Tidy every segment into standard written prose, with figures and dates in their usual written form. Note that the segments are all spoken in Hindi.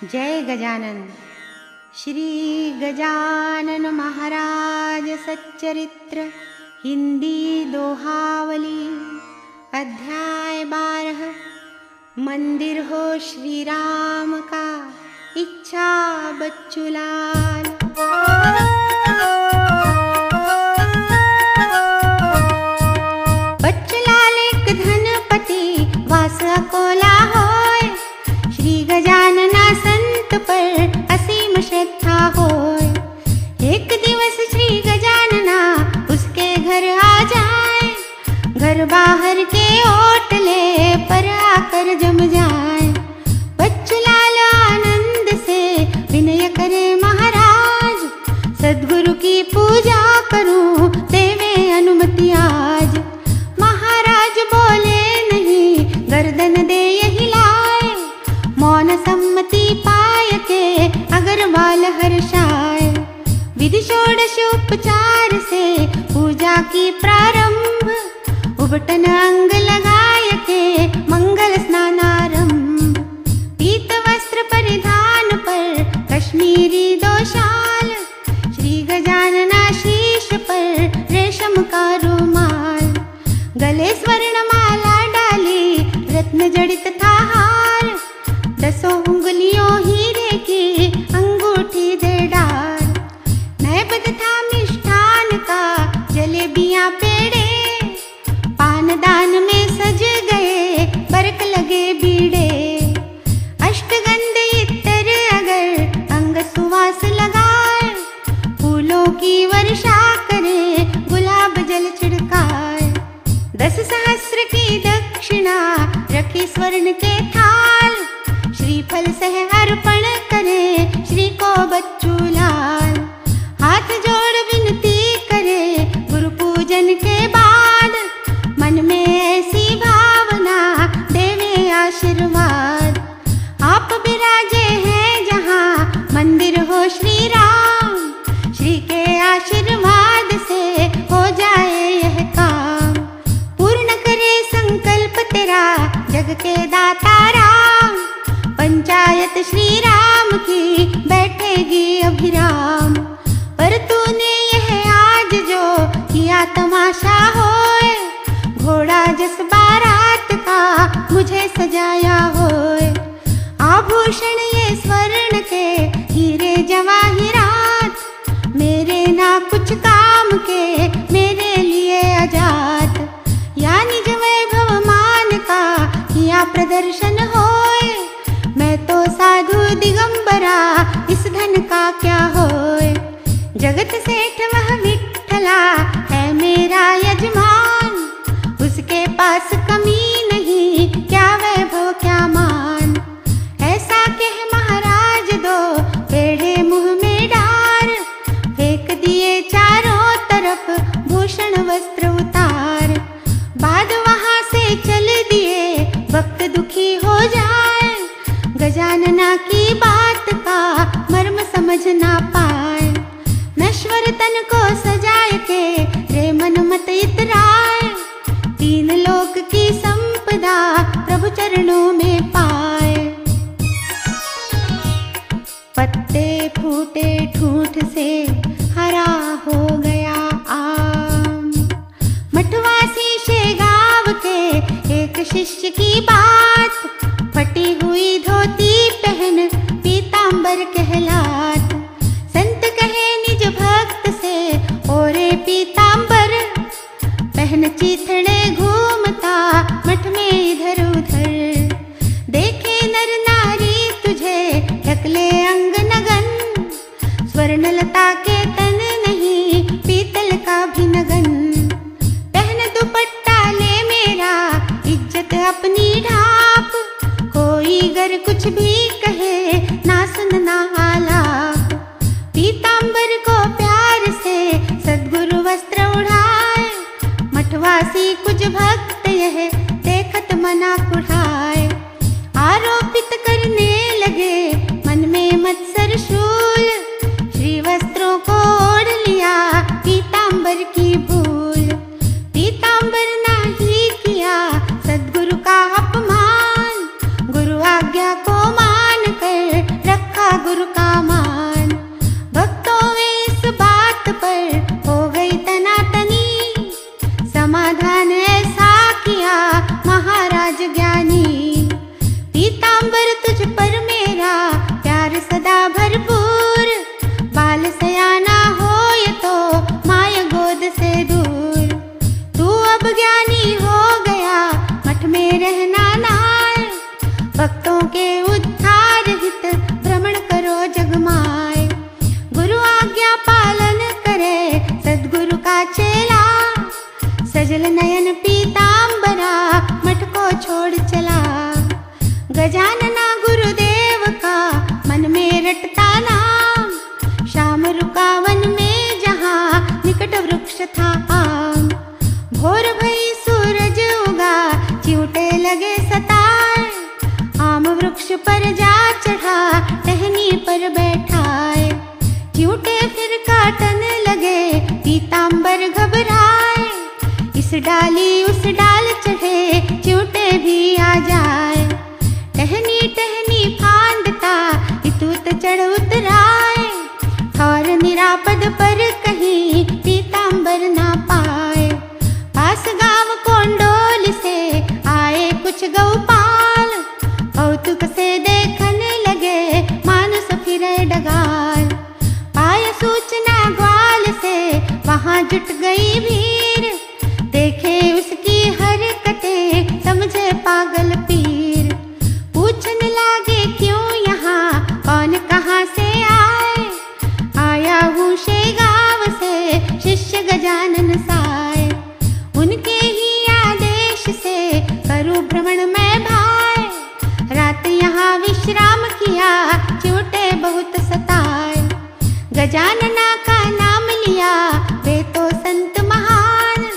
जय गजानन। श्री गजानन महाराज सच्चरित्र हिंदी दोहावली। अध्याय 12। मंदिर हो श्री राम का, इच्छा बच्चूलाल। बच्चूलाल एक धनपति वास अकोला होय। श्री गजानना संत पर असीम श्रद्धा होय। एक दिवस श्री गजानना उसके घर आ जाए। घर बाहर के ओटले पर आकर जम जाए। बच्चूलाल आनंद से विनय करे, महाराज सद्गुरु की पूजा करूं, देवे अनुमति आज। महाराज बोले नहीं, गर्दन दे यही लाए। मौन सम्मति पाय के अग्रवाल हर्षाए। विधि षोडश उपचार से पूजा की प्रारंभ। उबटन अंग लगाय के मंगल स्नानारंभ। पीत वस्त्र परिधान पर कश्मीरी दोशाल। श्री गजानना शीश पर रेशम का रुमाल। गले स्वर्ण माला डाली, रत्न जड़ित था हार। 10 उंगलियों हीरे की अंगूठी दे डार। नैवेद्य था मिष्ठान का, जलेबियां पेड़े। पानदान में सज गए, बरक लगे बीड़े। अष्टगंध इत्तर अगर अंग सुवास लगाए। फूलों की वर्षा करे, गुलाब जल छिड़काए। 10 सहस्र की दक्षिणा रखी स्वर्ण के थाल। श्रीफल सह अर्पण करे, श्री को बच्चूलाल। हाथ जोड़ विनती करे, गुरु पूजन के बाद। मन में ऐसी भावना, देवे आशीर्वाद। आप विराजे हैं जहाँ, मंदिर हो श्री राम। श्री के आशीर्वाद से हो जाए यह काम। पूर्ण करे संकल्प तेरा, जग के दाता राम। पंचायत श्री राम की बैठेगी अभिराम। पर तूने यह आज जो किया तमाशा होए। घोड़ा जस बारात का मुझे सजाया होए। आभूषण ये स्वर्ण के, हीरे जवाहिरात। मेरे ना कुछ काम के, मेरे लिए आजाद। या निज वैभव मान का किया प्रदर्शन होए। मैं तो साधु दिगंबरा, इस धन का क्या होए। जगत सेठ वह विठ्ठला है मेरा यजमान। उसके पास कमी नहीं, क्या वैभव क्या मान। ऐसा कह महाराज दो पेड़े मुंह में डार। फेंक दिए चारों तरफ भूषण वस्त्र उतार। बाद वहां से चल दिए, भक्त दुखी हो जाए। गजानना की बात का मर्म समझ ना पाए। नश्वर तन को सजाए के, रे मन मत इतराए। 3 लोक की संपदा प्रभु चरणों में पाए। पत्ते फूटे ठूठ से हरा हो गया आम। मठवासी शेगांव के एक शिष्य की बात। फटी हुई धोती पहन, पीतांबर कहलात। संत कहे निज भक्त से, ओरे पीतांबर। पहन चीथड़े घूमता मठ में इधर उधर। देखे नर नारी तुझे, ढकले अंग नगन। स्वर्णलता के तन नहीं, पीतल का भी नगन। पहन दुपट्टा ले मेरा, इज्जत अपनी ढाप। कोई गर कुछ भी कहे, ना सुनना आलाप। पीतांबर को प्यार से सद्गुरु वस्त्र उड़ाए। मठवासी कुछ भक्त यह देखत मना कुढ़ाए। आरोपित करने लगे मन में मत्सर शूल। श्री वस्त्रों को ओढ़ लिया, पीतांबर की भूल। पीतांबर नाही किया सद्गुरु का अपमान। गुरु आज्ञा को मान कर पीताम्बर तुझ पर मेरा प्यार सदा भरपूर, बाल सयाना होय तो माय गोद से दूर। तू अब ज्ञानी हो गया मठ में रहना नाय, भक्तों के उद्धार हित भ्रमण करो जगमाय। गुरु आज्ञा पालन करे सद्गुरु का चेला, सजल नयन पीताम्बरा मठ को छोड़ चला। गजानना गुरुदेव का मन में रटता नाम, शाम रुका वन में जहाँ निकट वृक्ष था आम। भोर भई सूरज उगा चिउटे लगे सताए, आम वृक्ष पर जा चढ़ा टहनी पर बैठाए। चिउटे फिर काटन लगे पीताम्बर घबराए, इस डाली उस डाल चढ़े चिउटे भी आ जाए। टहनी टहनी फांदता इतुत चढ़ उतराए, और निरापद पर कहीं पीताम्बर ना पाए। पास गांव कोंडोल से आए कुछ गौपाल, कौतुक से देखने लगे मानुष फिरे डगाल। पाय सूचना ग्वाल से वहां जुट गई भीड़, देखे उसकी हरकतें समझे पागल पीर। पूछने लगे क्यों यहाँ कौन कहाँ से आए, आया हूँ शे गाँव से शिष्य गजानन साय। उनके ही आदेश से करूँ भ्रमण में भाई, रात यहाँ विश्राम किया चिउटे बहुत सताए। गजानना का नाम लिया वे तो संत महान,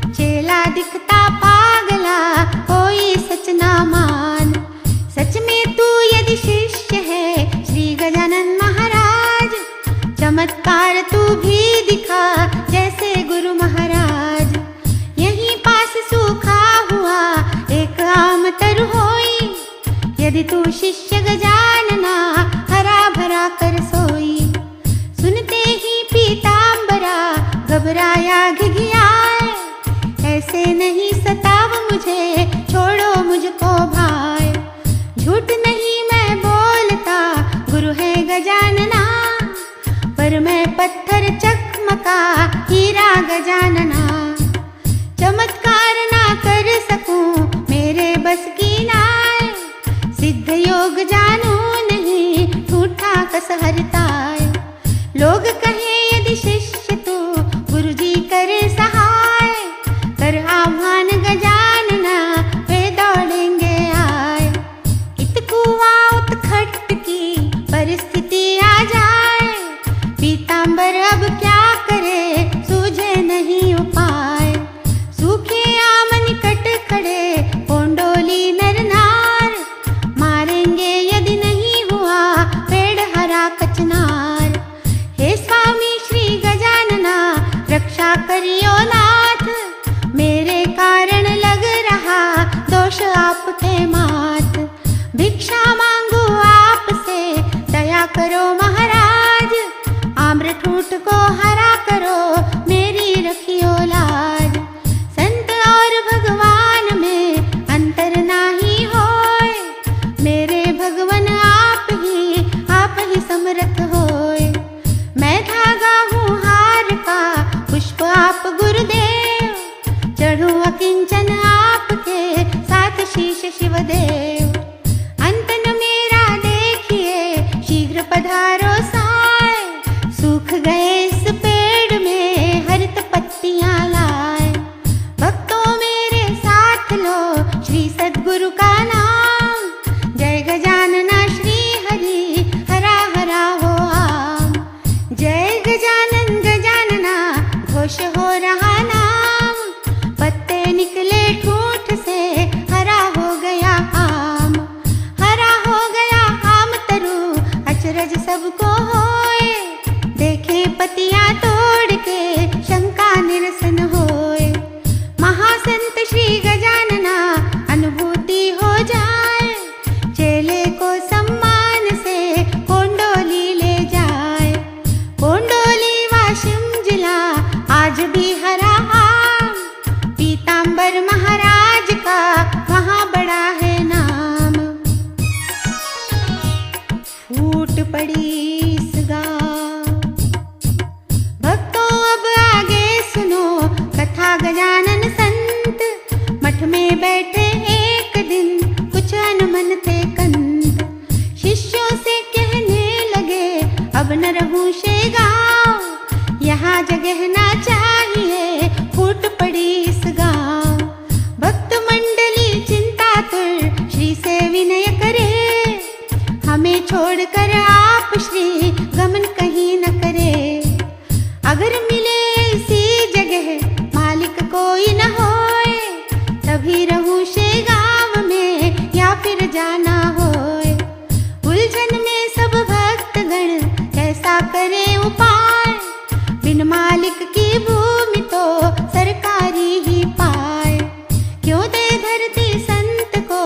चेला दिखता पागला कोई सच ना मान। सच में तू यदि शिष्य है श्री गजानन महाराज, चमत्कार तू भी दिखा जैसे गुरु महाराज। यहीं पास सूखा हुआ एक आम तरु होई, यदि तू शिष्य गजानना हरा भरा कर सोई। सुनते ही पीताम्बरा घबराया घिघियाए, ऐसे नहीं सताव मुझे छोड़ो मुझको भाई। झूठ नहीं मैं बोलता गुरु है गजानना, पर मैं पत्थर चकमका हीरा गजानना। चमत्कार ना कर सकूं मेरे बस की नाय, सिद्ध योग जानू नहीं ठूठा कस हरताय। लोग कहे यदि शिष्य तू गुरु जी करे सहाय, कर आह्वान गजानना वे दौड़ेंगे आए। इत कुआ उत्खट की परिस्थिति आ जाए, पीताम्बर अब क्या करे सूझे नहीं उपाय। सूखे आम निकट खड़े कोंडोली नर नार, मारेंगे यदि नहीं हुआ पेड़ हरा कचनार। हे स्वामी श्री गजानना रक्षा करियो नाथ, मेरे कारण लग रहा दोष आपके माथ। भिक्षा मांगू आपसे दया करो महाराज, आम्र ठूठ को हरा करो मेरी रखियो लाज। संत और भगवान में अंतर नाही होय, मेरे भगवन आप ही समर्थ होय। मैं धागा हूँ हार का पुष्प आप गुरुदेव, चढ़ूं अकिंचन आपके साथ शीश शिवदेव। अंत न मेरा देखिए शीघ्र पधारो साय, सूख गए इस पे पड़ी इस गाँव। भक्तों अब आगे सुनो कथा गजानन संत, मठ में बैठे एक दिन कुछ अनमन थे कंत। शिष्यों से कहने लगे अब न रहूं से गाँव, यहाँ जगह ना चाहिए फूट पड़ी इस गाँव। भक्त मंडली चिंतातुर श्री से विनय करे, हमें छोड़कर आप श्री गमन कहीं न करे। अगर मिले इसी जगह मालिक कोई न होए, तभी रहूं से गाँव में या फिर जाना होए। उलझन में सब भक्तगण कैसा करे उपाय, बिन मालिक की भूमि तो सरकारी ही पाए। क्यों दे धरती संत को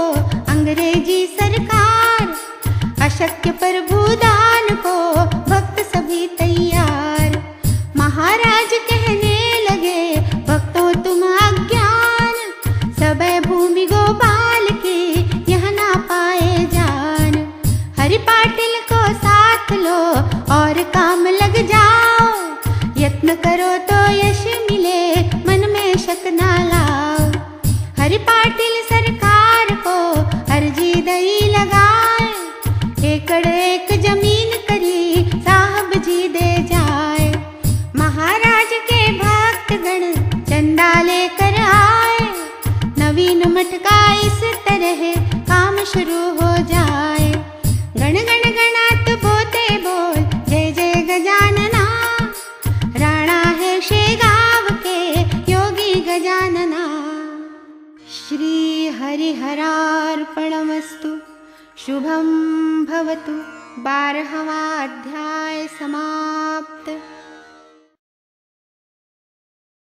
अंग्रेजी सरकार, अशक्य पर भूदान को भक्त सभी तैयार। महाराज कहने लगे भक्तों तुम अज्ञान, सबे भूमि गोपाल की यह ना पाए जान। हरि पाटिल को साथ लो और काम लग जाओ, यत्न करो तो यश मिले मन में शक ना लाओ। हरि पाटिल सरकार को अर्जी दई लगाए, एकड़ एक जमीन करी साहब जी दे जाए। महाराज के भक्तगण चंदा लेकर आए, नवीन मठ का इस तरह काम शुरू हो जाए। गण गण गणात बोते बोल जय जय गजानना, राणा है शेगांव के योगी गजानना। श्री हरिहरार्पणमस्तु। शुभं भवतु। 12वां अध्याय समाप्त।